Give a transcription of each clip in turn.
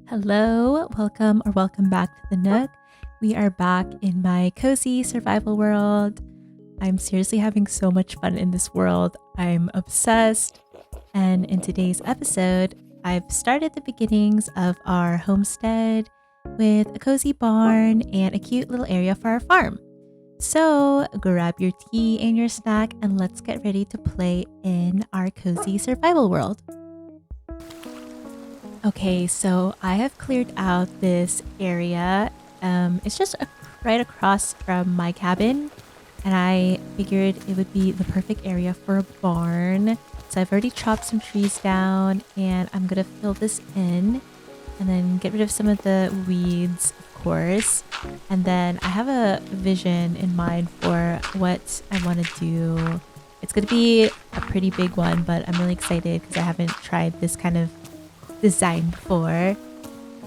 Hello, welcome back to the Nook. We are back in my cozy survival world. I'm seriously having so much fun in this world. I'm obsessed. And in today's episode, I've started the beginnings of our homestead with a cozy barn and a cute little area for our farm. So grab your tea and your snack and let's get ready to play in our cozy survival world. Okay, so I have cleared out this area. It's just right across from my cabin, and I figured it would be the perfect area for a barn. So I've already chopped some trees down, and I'm gonna fill this in, and then get rid of some of the weeds, of course. And then I have a vision in mind for what I want to do. It's gonna be a pretty big one, but I'm really excited because I haven't tried this kind of design before.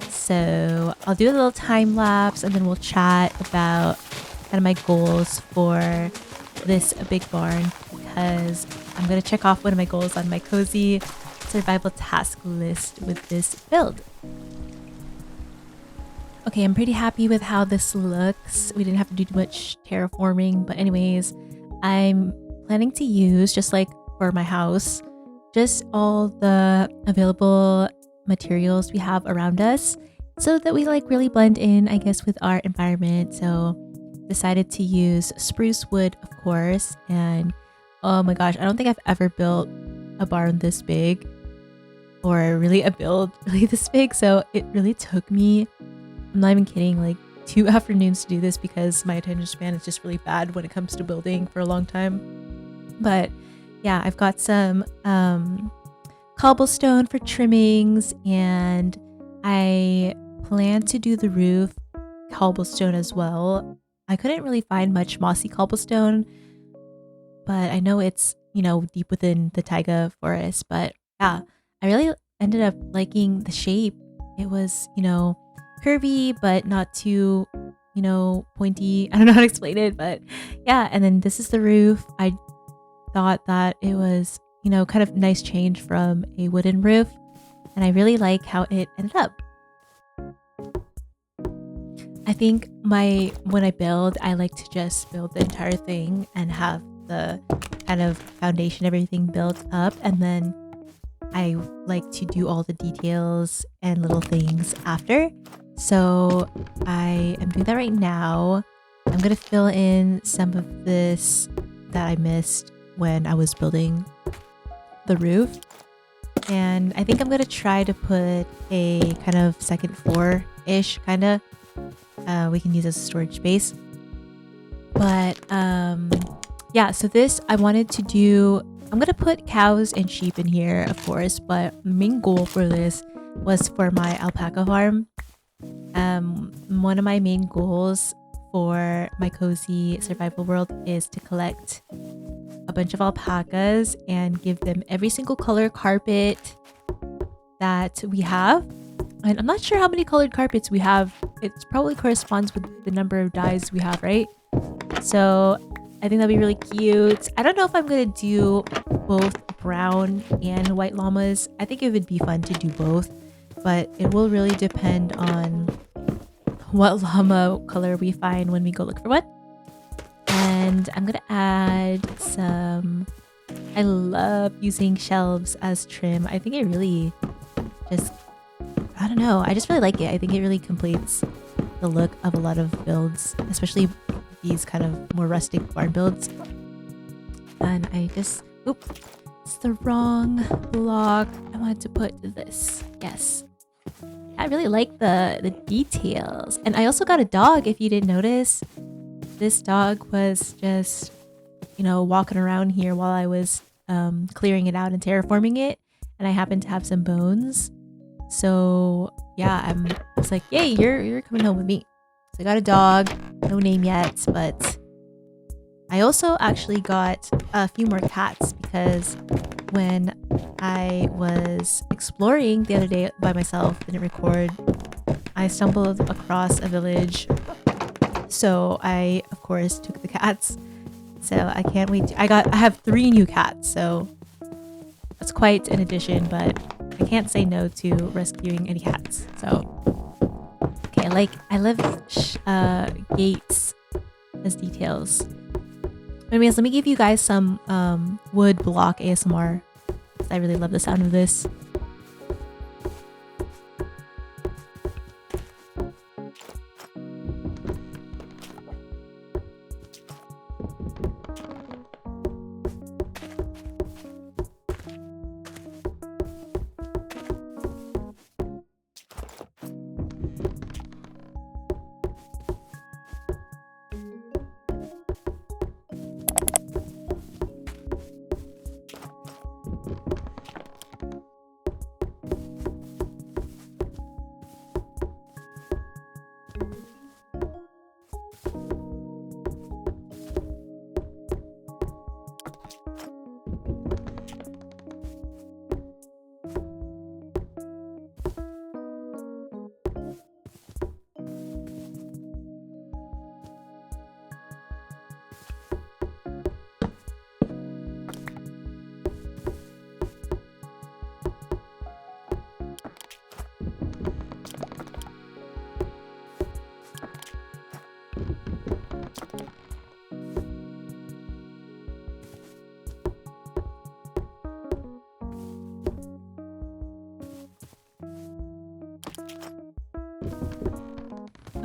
So I'll do a little time lapse and then we'll chat about kind of my goals for this big barn, because I'm going to check off one of my goals on my cozy survival task list with this build. Okay, I'm pretty happy with how this looks. We didn't have to do too much terraforming, but anyways, I'm planning to use, just like for my house, just all the available materials we have around us so that we really blend in, I guess, with our environment. So decided to use spruce wood, of course. And oh my gosh, I don't think I've ever built a barn this big, or really a build really this big. So it really took me, I'm not even kidding, like 2 afternoons to do this, because my attention span is just really bad when it comes to building for a long time. But yeah, I've got some cobblestone for trimmings, and I plan to do the roof cobblestone as well. I couldn't really find much mossy cobblestone, but I know it's, deep within the taiga forest. But yeah, I really ended up liking the shape. It was, curvy, but not too, pointy. I don't know how to explain it, but yeah. And then this is the roof. I thought that it was, kind of nice change from a wooden roof, and I really like how it ended up. I think when I build, I like to just build the entire thing and have the kind of foundation, everything built up, and then I like to do all the details and little things after. So I am doing that right now. I'm gonna fill in some of this that I missed when I was building the roof, and I think I'm gonna try to put a kind of second floor-ish kind of we can use as a storage space. But yeah, so this I wanted to do, I'm gonna put cows and sheep in here, of course, but main goal for this was for my alpaca farm. One of my main goals for my cozy survival world is to collect a bunch of alpacas and give them every single color carpet that we have. And I'm not sure how many colored carpets we have. It probably corresponds with the number of dyes we have, right? So I think that'd be really cute. I don't know if I'm gonna do both brown and white llamas. I think it would be fun to do both, but it will really depend on what llama color we find when we go look for one. And I'm gonna add some, I love using shelves as trim. I think it really just, I don't know, I just really like it. I think it really completes the look of a lot of builds, especially these kind of more rustic barn builds. And I just, it's the wrong block. I wanted to put this. Yes. I really like the details. And I also got a dog, if you didn't notice. This dog was just, walking around here while I was clearing it out and terraforming it. And I happened to have some bones. So yeah, I was like, yay, you're coming home with me. So I got a dog, no name yet, but I also actually got a few more cats, because when I was exploring the other day by myself, didn't record, I stumbled across a village. So I, of course, took the cats. So I can't wait. I have 3 new cats, so that's quite an addition, but I can't say no to rescuing any cats. So, okay, I love gates as details. Anyways, let me give you guys some wood block ASMR. I really love the sound of this.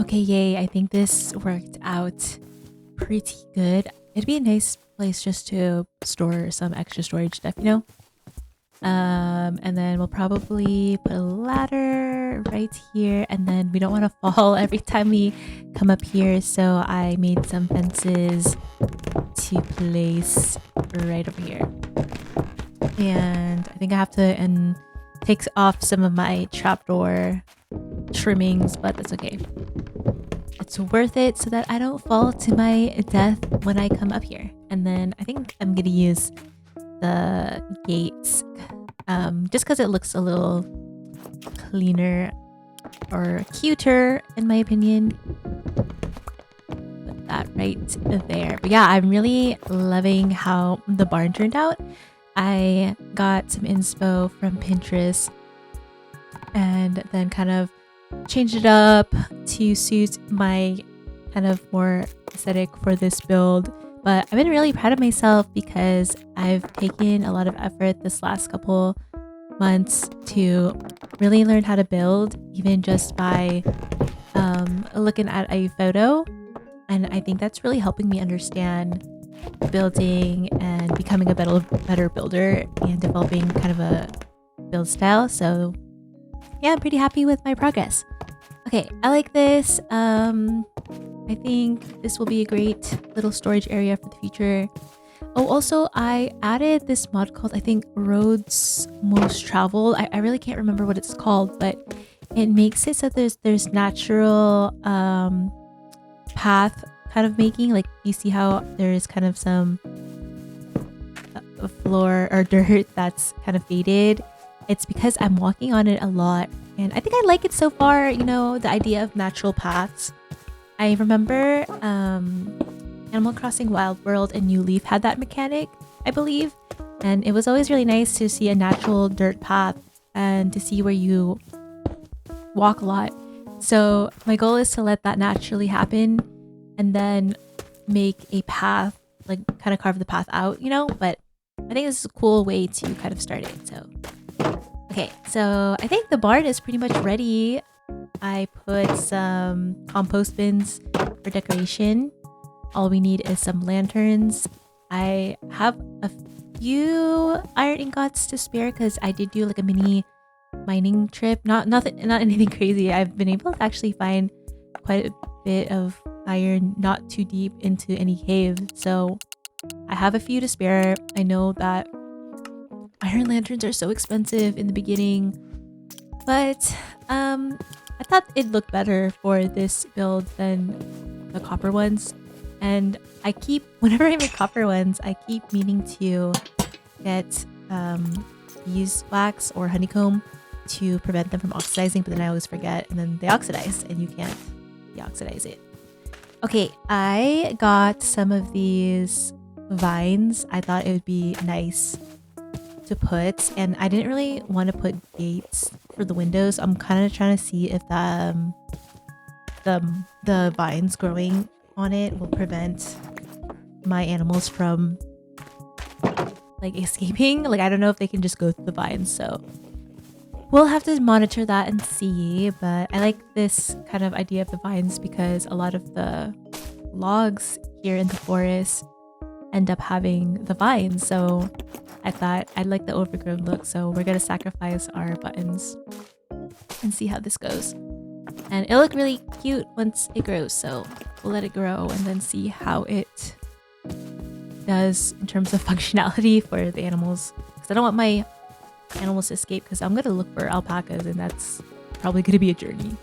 Okay, yay. I think this worked out pretty good. It'd be a nice place just to store some extra storage stuff, you know? And then we'll probably put a ladder right here, and then we don't want to fall every time we come up here, so I made some fences to place right over here. And I think I have to take off some of my trapdoor trimmings, but that's okay. It's worth it so that I don't fall to my death when I come up here. And then I think I'm gonna use the gates just because it looks a little cleaner or cuter in my opinion. Put that right there. But yeah, I'm really loving how the barn turned out. I got some inspo from Pinterest and then kind of changed it up to suit my kind of more aesthetic for this build. But I've been really proud of myself because I've taken a lot of effort this last couple months to really learn how to build, even just by looking at a photo. And I think that's really helping me understand building and becoming a better builder and developing kind of a build style. So yeah, I'm pretty happy with my progress. Okay, I like this. I think this will be a great little storage area for the future. Oh, also, I added this mod called, I think, Roads Most Traveled. I really can't remember what it's called, but it makes it so there's natural path kind of making. Like, you see how there's kind of some floor or dirt that's kind of faded. It's because I'm walking on it a lot, and I think I like it so far, you know, the idea of natural paths. I remember Animal Crossing Wild World and New Leaf had that mechanic, I believe, and it was always really nice to see a natural dirt path and to see where you walk a lot. So my goal is to let that naturally happen and then make a path, like kind of carve the path out, you know, but I think this is a cool way to kind of start it. So okay, so I think the barn is pretty much ready. I put some compost bins for decoration. All we need is some lanterns. I have a few iron ingots to spare because I did do like a mini mining trip. Not anything crazy. I've been able to actually find quite a bit of iron not too deep into any cave. So I have a few to spare. I know that iron lanterns are so expensive in the beginning, but I thought it'd look better for this build than the copper ones. And whenever I make copper ones, I keep meaning to get beeswax or honeycomb to prevent them from oxidizing, but then I always forget and then they oxidize and you can't deoxidize it. Okay, I got some of these vines. I thought it would be nice to put, and I didn't really want to put gates for the windows. I'm kind of trying to see if the vines growing on it will prevent my animals from like escaping. Like I don't know if they can just go through the vines, so we'll have to monitor that and see. But I like this kind of idea of the vines because a lot of the logs here in the forest end up having the vines, so I thought I'd like the overgrown look. So we're gonna sacrifice our buttons and see how this goes. And it'll look really cute once it grows, so we'll let it grow and then see how it does in terms of functionality for the animals, because I don't want my animals to escape, because I'm gonna look for alpacas and that's probably gonna be a journey.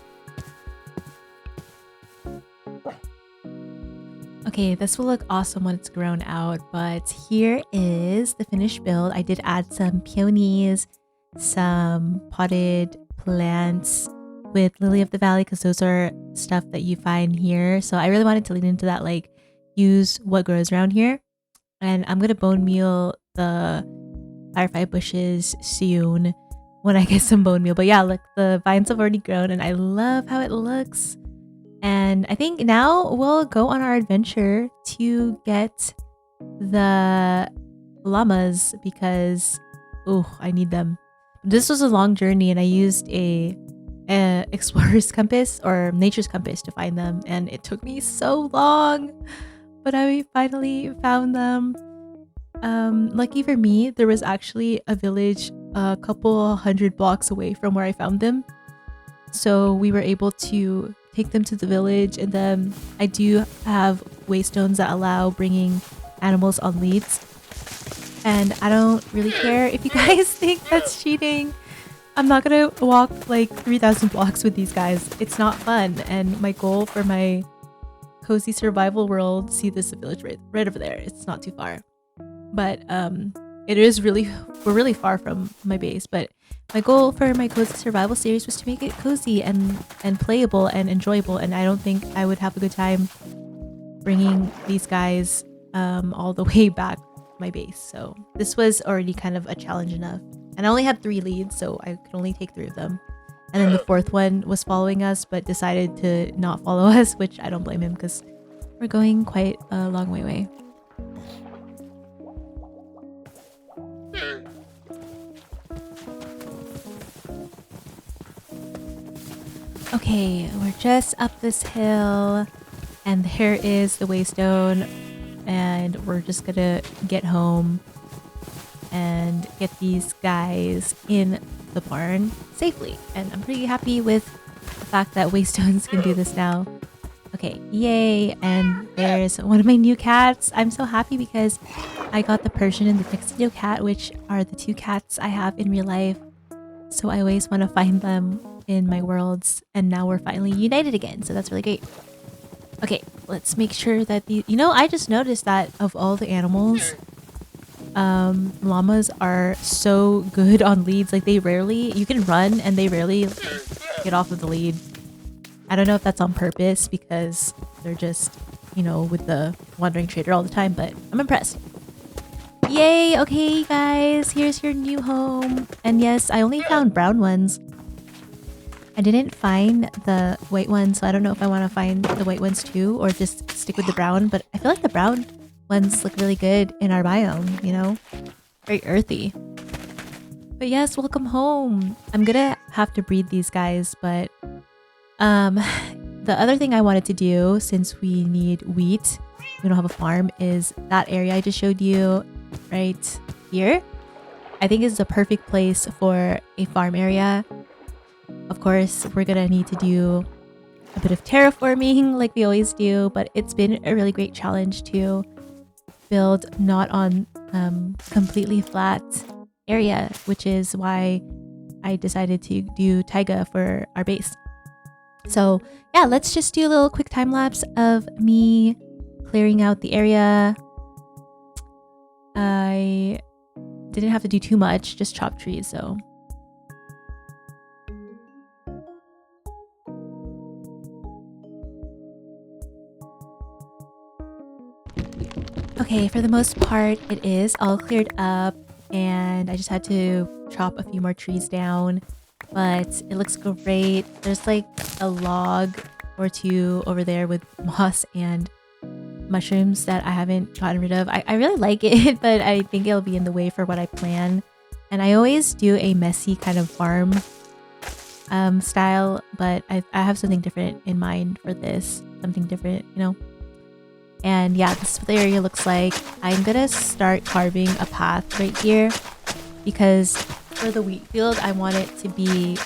Okay, this will look awesome when it's grown out, but here is the finished build. I did add some peonies, some potted plants with lily of the valley, because those are stuff that you find here. So I really wanted to lean into that, like use what grows around here. And I'm gonna bone meal the firefly bushes soon when I get some bone meal. But yeah, look, the vines have already grown and I love how it looks. And I think now we'll go on our adventure to get the llamas because, oh, I need them. This was a long journey and I used a explorer's compass or nature's compass to find them, and it took me so long, but I finally found them. Lucky for me, there was actually a village a couple hundred blocks away from where I found them, so we were able to take them to the village. And then I do have waystones that allow bringing animals on leads, and I don't really care if you guys think that's cheating. I'm not gonna walk like 3,000 blocks with these guys. It's not fun. And my goal for my cozy survival world, see this village right over there, it's not too far, but it is really, we're really far from my base. But my goal for my cozy survival series was to make it cozy and playable and enjoyable, and I don't think I would have a good time bringing these guys all the way back to my base. So this was already kind of a challenge enough, and I only had 3 leads, so I could only take 3 of them. And then the 4th one was following us but decided to not follow us, which I don't blame him because we're going quite a long way away. Okay, we're just up this hill and here is the waystone, and we're just gonna get home and get these guys in the barn safely. And I'm pretty happy with the fact that waystones can do this now. Okay, yay. And there's one of my new cats. I'm so happy because I got the Persian and the tuxedo cat, which are the 2 cats I have in real life. So I always want to find them in my worlds, and now we're finally united again, so that's really great. Okay, let's make sure that the, you know, I just noticed that of all the animals, llamas are so good on leads. Like they rarely, you can run and they rarely get off of the lead. I don't know if that's on purpose because they're just, you know, with the wandering trader all the time, but I'm impressed. Yay! Okay guys, here's your new home. And yes, I only found brown ones. I didn't find the white ones, so I don't know if I want to find the white ones too or just stick with the brown, but I feel like the brown ones look really good in our biome, you know? Very earthy. But yes, welcome home. I'm gonna have to breed these guys, but the other thing I wanted to do, since we need wheat, we don't have a farm, is that area I just showed you right here. I think is the perfect place for a farm area. Of course, we're gonna need to do a bit of terraforming like we always do, but it's been a really great challenge to build not on completely flat area, which is why I decided to do taiga for our base. So yeah, let's just do a little quick time lapse of me clearing out the area. I didn't have to do too much, just chop trees, so. Okay, for the most part, it is all cleared up. and I just had to chop a few more trees down, but it looks great. There's like a log or two over there with moss and mushrooms that I haven't gotten rid of. I really like it, but I think it'll be in the way for what I plan. And I always do a messy kind of farm style, but I have something different in mind for this. Something different, you know? And yeah, this is what the area looks like. I'm gonna start carving a path right here because for the wheat field, I want it to be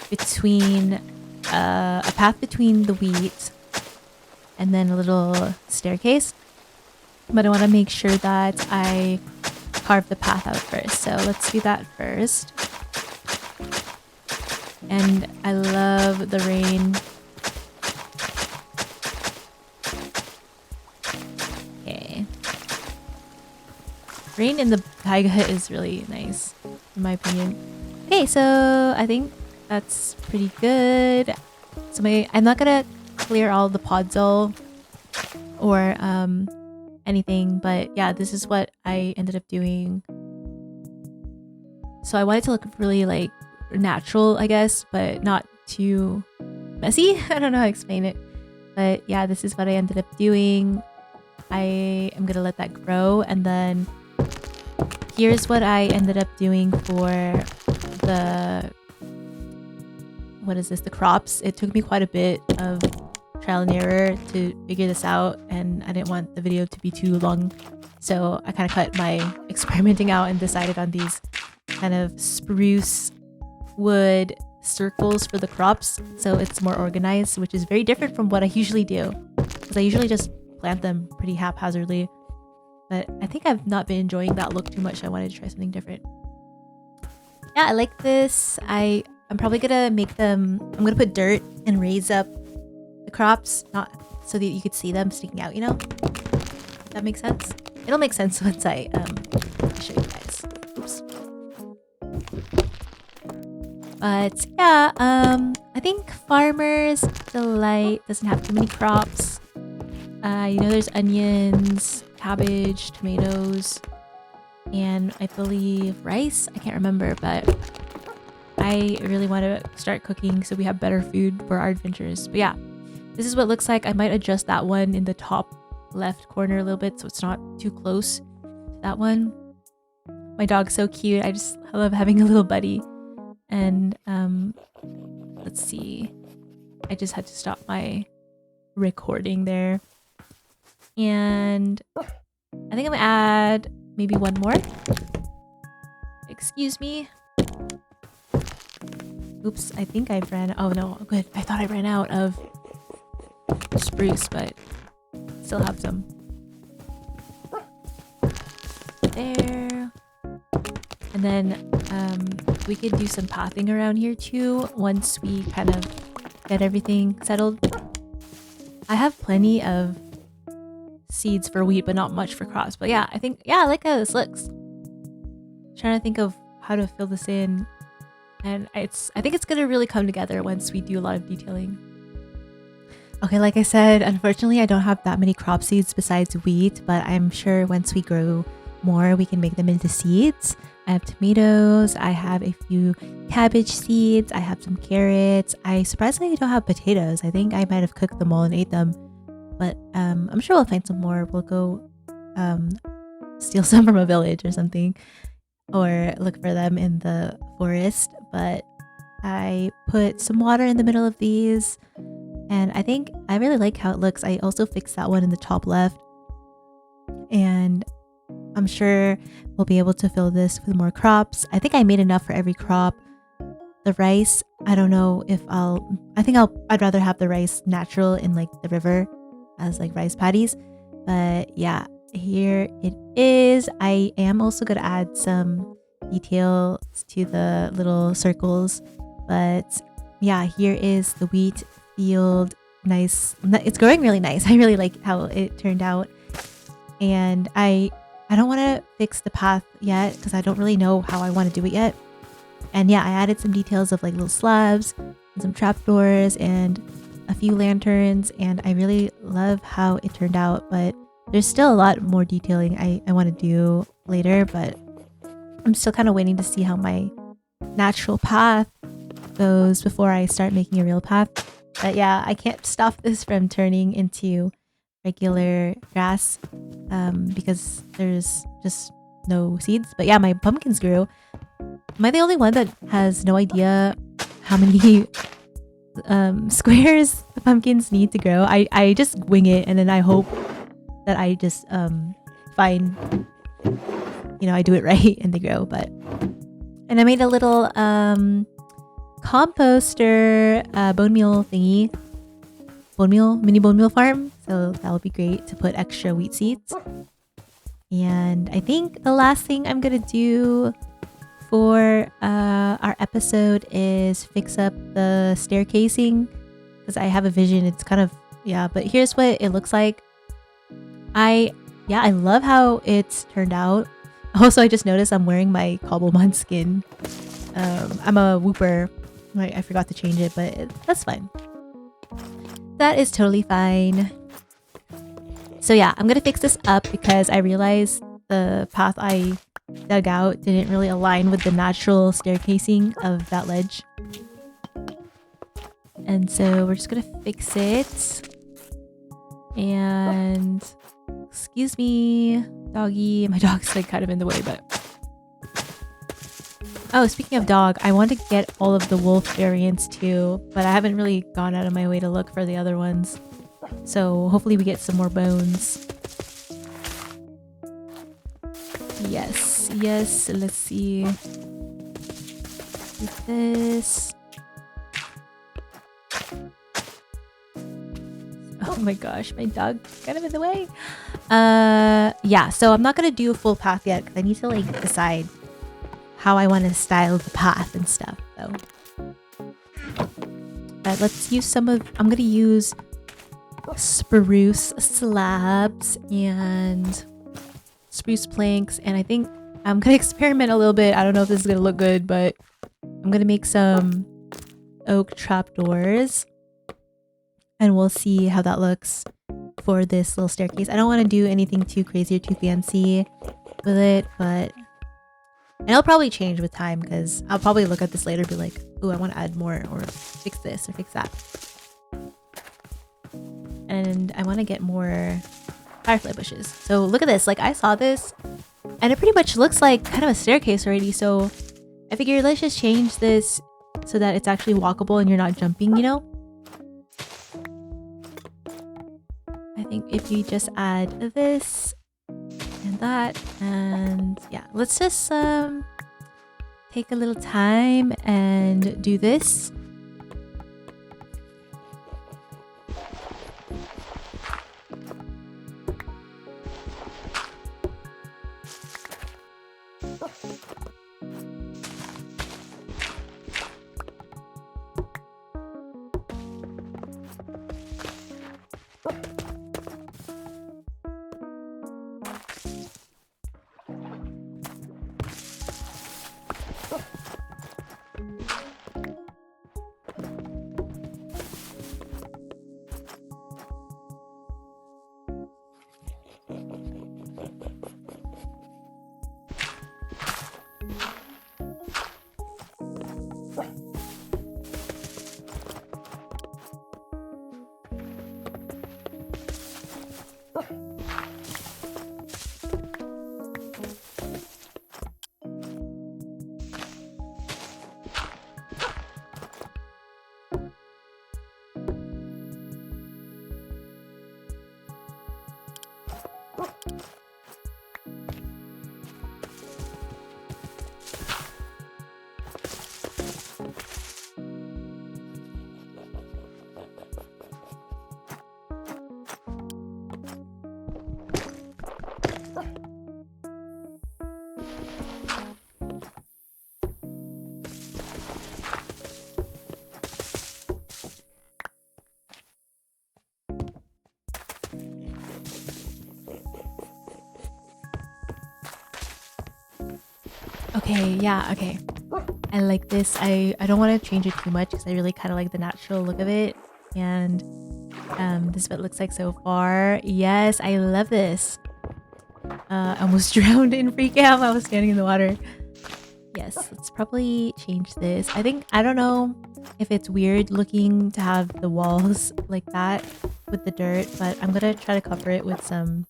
between a path between the wheat and then a little staircase. But I want to make sure that I carve the path out first. So let's do that first. And I love the rain. Okay. Rain in the taiga is really nice, in my opinion. Okay, so I think that's pretty good. So I'm not gonna clear all the podzol or anything, but yeah, this is what I ended up doing. So I want it to look really like natural, I guess, but not too messy. I don't know how to explain it, but yeah, this is what I ended up doing. I am gonna let that grow, and then here's what I ended up doing for the the crops. It took me quite a bit of trial and error to figure this out, and I didn't want the video to be too long, so I kind of cut my experimenting out and decided on these kind of spruce wood circles for the crops, so it's more organized, which is very different from what I usually do, because I usually just plant them pretty haphazardly. But I think I've not been enjoying that look too much. I wanted to try something different. Yeah, I like this. I'm probably gonna make them, I'm gonna put dirt and raise up the crops, not so that you could see them sticking out, you know? Does that make sense? It'll make sense once I show you guys. Oops. But yeah, I think Farmer's Delight doesn't have too many crops. You know, there's onions, cabbage, tomatoes, and I believe rice. I can't remember, but I really want to start cooking so we have better food for our adventures. But yeah, this is what it looks like. I might adjust that one in the top left corner a little bit so it's not too close to that one. My dog's so cute. I love having a little buddy. And let's see. I just had to stop my recording there. And I think I'm gonna add maybe one more. Excuse me. Oops, I think I ran. Oh no, good. I thought I ran out of spruce, but still have some. There. And then we could do some pathing around here too once we kind of get everything settled. I have plenty of seeds for wheat, but not much for crops. But yeah, I like how this looks. Trying to think of how to fill this in. And I think it's gonna really come together once we do a lot of detailing. Okay, like I said, unfortunately I don't have that many crop seeds besides wheat, but I'm sure once we grow more we can make them into seeds. I have tomatoes, I have a few cabbage seeds, I have some carrots. I surprisingly don't have potatoes. I think I might have cooked them all and ate them, but I'm sure we'll find some more. We'll go steal some from a village or something, or look for them in the forest. But I put some water in the middle of these, and I think I really like how it looks. I also fixed that one in the top left, and I'm sure we'll be able to fill this with more crops. I think I made enough for every crop. The rice, I don't know if I'd rather have the rice natural in like the river as like rice paddies. But yeah, here it is. I am also going to add some details to the little circles. But yeah, here is the wheat field. Nice. It's growing really nice. I really like how it turned out. And I don't want to fix the path yet because I don't really know how I want to do it yet. And yeah, I added some details of like little slabs and some trapdoors and a few lanterns, and I really love how it turned out. But there's still a lot more detailing I want to do later, but I'm still kind of waiting to see how my natural path goes before I start making a real path. But yeah, I can't stop this from turning into regular grass because there's just no seeds. But yeah, my pumpkins grew. Am I the only one that has no idea how many squares the pumpkins need to grow? I just wing it and then I hope that I just find, you know, I do it right and they grow. But and I made a little composter bone meal thingy, mini bone meal farm, so that'll be great to put extra wheat seeds. And I think the last thing I'm gonna do for our episode is fix up the staircasing because I have a vision. It's kind of, yeah, but here's what it looks like. I love how it's turned out. Also, I just noticed I'm wearing my Cobblemon skin. I'm a Wooper. I forgot to change it, but that's fine. That is totally fine. So yeah, I'm gonna fix this up because I realized the path I dug out didn't really align with the natural staircasing of that ledge. And so we're just gonna fix it. And excuse me, doggy. My dog's like kind of in the way, but oh, speaking of dog, I want to get all of the wolf variants too, but I haven't really gone out of my way to look for the other ones. So hopefully we get some more bones. Yes, let's see. Do this. Oh my gosh, my dog kind of in the way. Yeah, so I'm not gonna do a full path yet because I need to like decide how I want to style the path and stuff. So, but let's use some of. I'm gonna use spruce slabs and spruce planks, and I think I'm gonna experiment a little bit. I don't know if this is gonna look good, but I'm gonna make some oak trapdoors, and we'll see how that looks for this little staircase. I don't want to do anything too crazy or too fancy with it, but and it'll probably change with time because I'll probably look at this later and be like, ooh, I want to add more or fix this or fix that. And I want to get more firefly bushes. So look at this. Like I saw this and it pretty much looks like kind of a staircase already. So I figured let's just change this so that it's actually walkable and you're not jumping, you know? I think if you just add this and that, and yeah, let's just take a little time and do this. Okay, yeah, okay. I like this. I don't want to change it too much because I really kind of like the natural look of it. And this is what it looks like so far. Yes, I love this. I almost drowned in free cam. I was standing in the water. Yes, let's probably change this. I don't know if it's weird looking to have the walls like that with the dirt, but I'm gonna try to cover it with some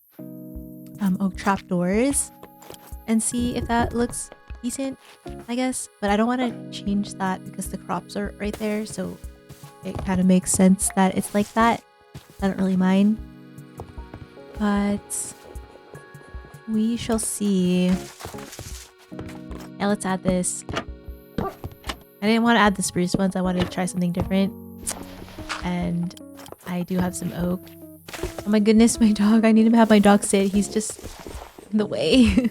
oak trap doors and see if that looks decent, I guess. But I don't want to change that because the crops are right there, so it kind of makes sense that it's like that. I don't really mind, but we shall see. Yeah, let's add this. I didn't want to add the spruce ones. I wanted to try something different. And I do have some oak. Oh my goodness, my dog. I need to have my dog sit. He's just in the way.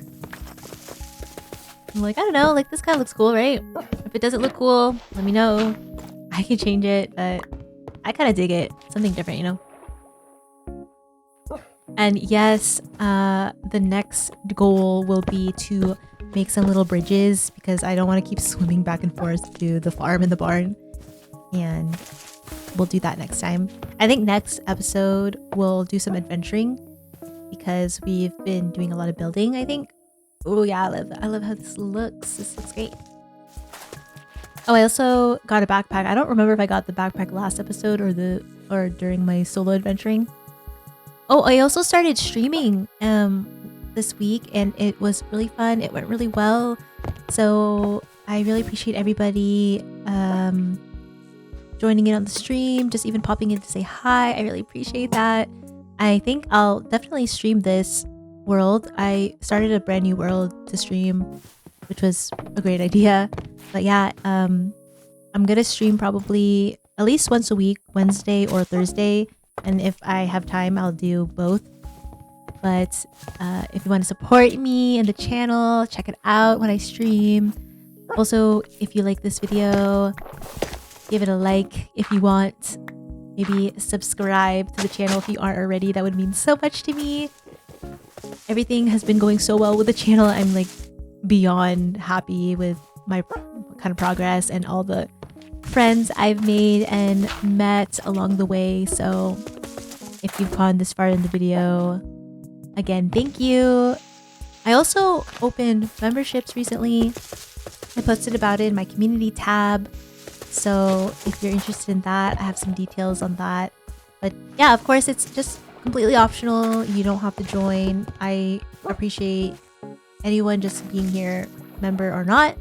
I'm like, I don't know. Like, this kind of looks cool, right? If it doesn't look cool, let me know. I can change it, but I kind of dig it. Something different, you know? And yes, the next goal will be to make some little bridges because I don't want to keep swimming back and forth to the farm and the barn. And we'll do that next time. I think next episode we'll do some adventuring because we've been doing a lot of building, I think. Oh yeah, I love how this looks. This looks great. Oh, I also got a backpack. I don't remember if I got the backpack last episode or during my solo adventuring. Oh, I also started streaming this week and it was really fun. It went really well. So I really appreciate everybody joining in on the stream, just even popping in to say hi. I really appreciate that. I think I'll definitely stream this world. I started a brand new world to stream, which was a great idea. But yeah, I'm gonna stream probably at least once a week, Wednesday or Thursday. And if I have time, I'll do both. But if you want to support me and the channel, check it out when I stream. Also, if you like this video, give it a like. If you want, maybe subscribe to the channel if you aren't already. That would mean so much to me. Everything has been going so well with the channel. I'm like beyond happy with my kind of progress and all the friends I've made and met along the way. So if you've gone this far in the video, again, thank you. I also opened memberships recently. I posted about it in my community tab. So if you're interested in that, I have some details on that. But yeah, of course, it's just completely optional. You don't have to join. I appreciate anyone just being here, member or not.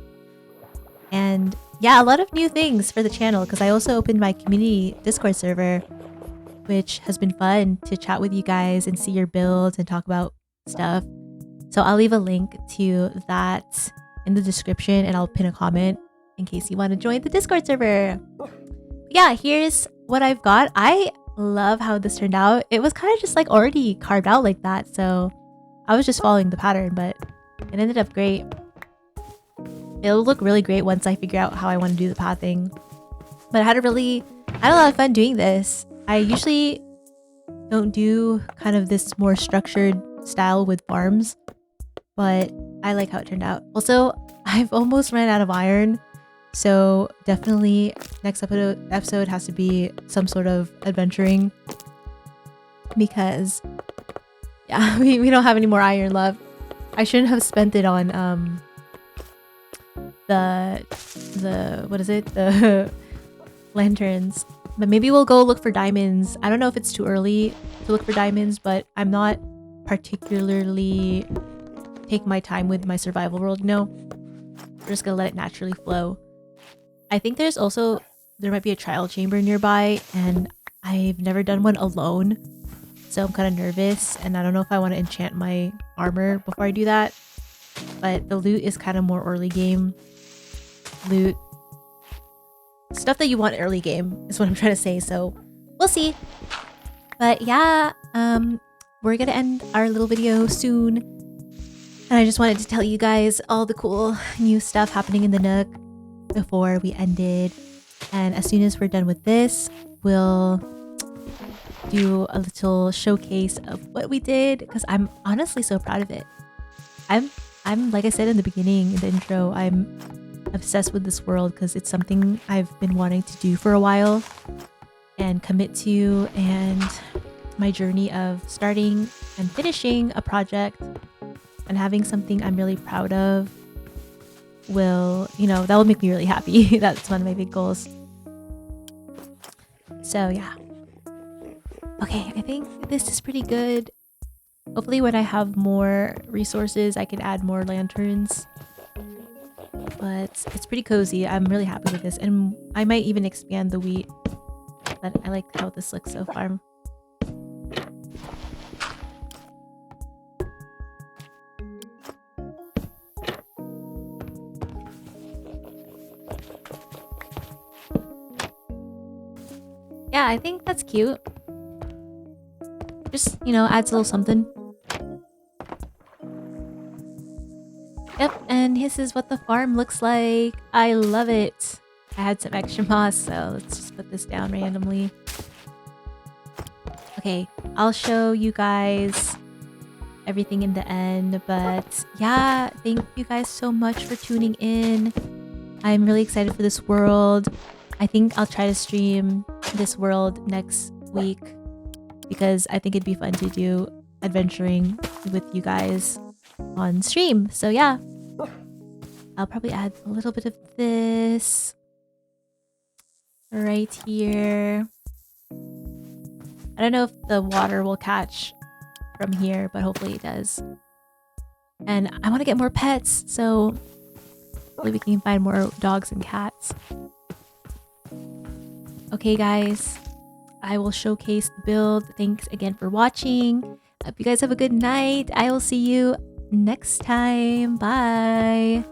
And yeah, a lot of new things for the channel because I also opened my community Discord server, which has been fun to chat with you guys and see your builds and talk about stuff. So I'll leave a link to that in the description and I'll pin a comment in case you want to join the Discord server. Yeah, here's what I've got. I love how this turned out. It was kind of just like already carved out like that. So I was just following the pattern, but it ended up great. It'll look really great once I figure out how I want to do the pathing. But I had a lot of fun doing this. I usually don't do kind of this more structured style with farms, but I like how it turned out. Also, I've almost ran out of iron, so definitely next episode has to be some sort of adventuring because yeah, we don't have any more iron left. I shouldn't have spent it on the what is it, the lanterns, but maybe we'll go look for diamonds. I don't know if it's too early to look for diamonds, but I'm not particularly take my time with my survival world. No, we're just gonna let it naturally flow. I think there might be a trial chamber nearby and I've never done one alone, so I'm kind of nervous and I don't know if I want to enchant my armor before I do that. But the loot is kind of more early game loot. Stuff that you want early game is what I'm trying to say, so we'll see. But yeah, we're gonna end our little video soon. And I just wanted to tell you guys all the cool new stuff happening in the Nook before we ended. And as soon as we're done with this, we'll do a little showcase of what we did because I'm honestly so proud of it. I'm like I said in the beginning, in the intro, I'm obsessed with this world because it's something I've been wanting to do for a while and commit to, and my journey of starting and finishing a project and having something I'm really proud of will, that will make me really happy. That's one of my big goals. So yeah. Okay, I think this is pretty good. Hopefully when I have more resources, I can add more lanterns. But it's pretty cozy. I'm really happy with this. And I might even expand the wheat. But I like how this looks so far. Yeah, I think that's cute. Just, adds a little something. Yep, and this is what the farm looks like. I love it. I had some extra moss, so let's just put this down randomly. Okay, I'll show you guys everything in the end, but yeah, thank you guys so much for tuning in. I'm really excited for this world. I think I'll try to stream this world next week because I think it'd be fun to do adventuring with you guys on stream. So yeah, I'll probably add a little bit of this right here. I don't know if the water will catch from here, but hopefully it does. And I want to get more pets, so hopefully we can find more dogs and cats. Okay guys, I will showcase the build. Thanks again for watching. Hope you guys have a good night. I will see you next time. Bye.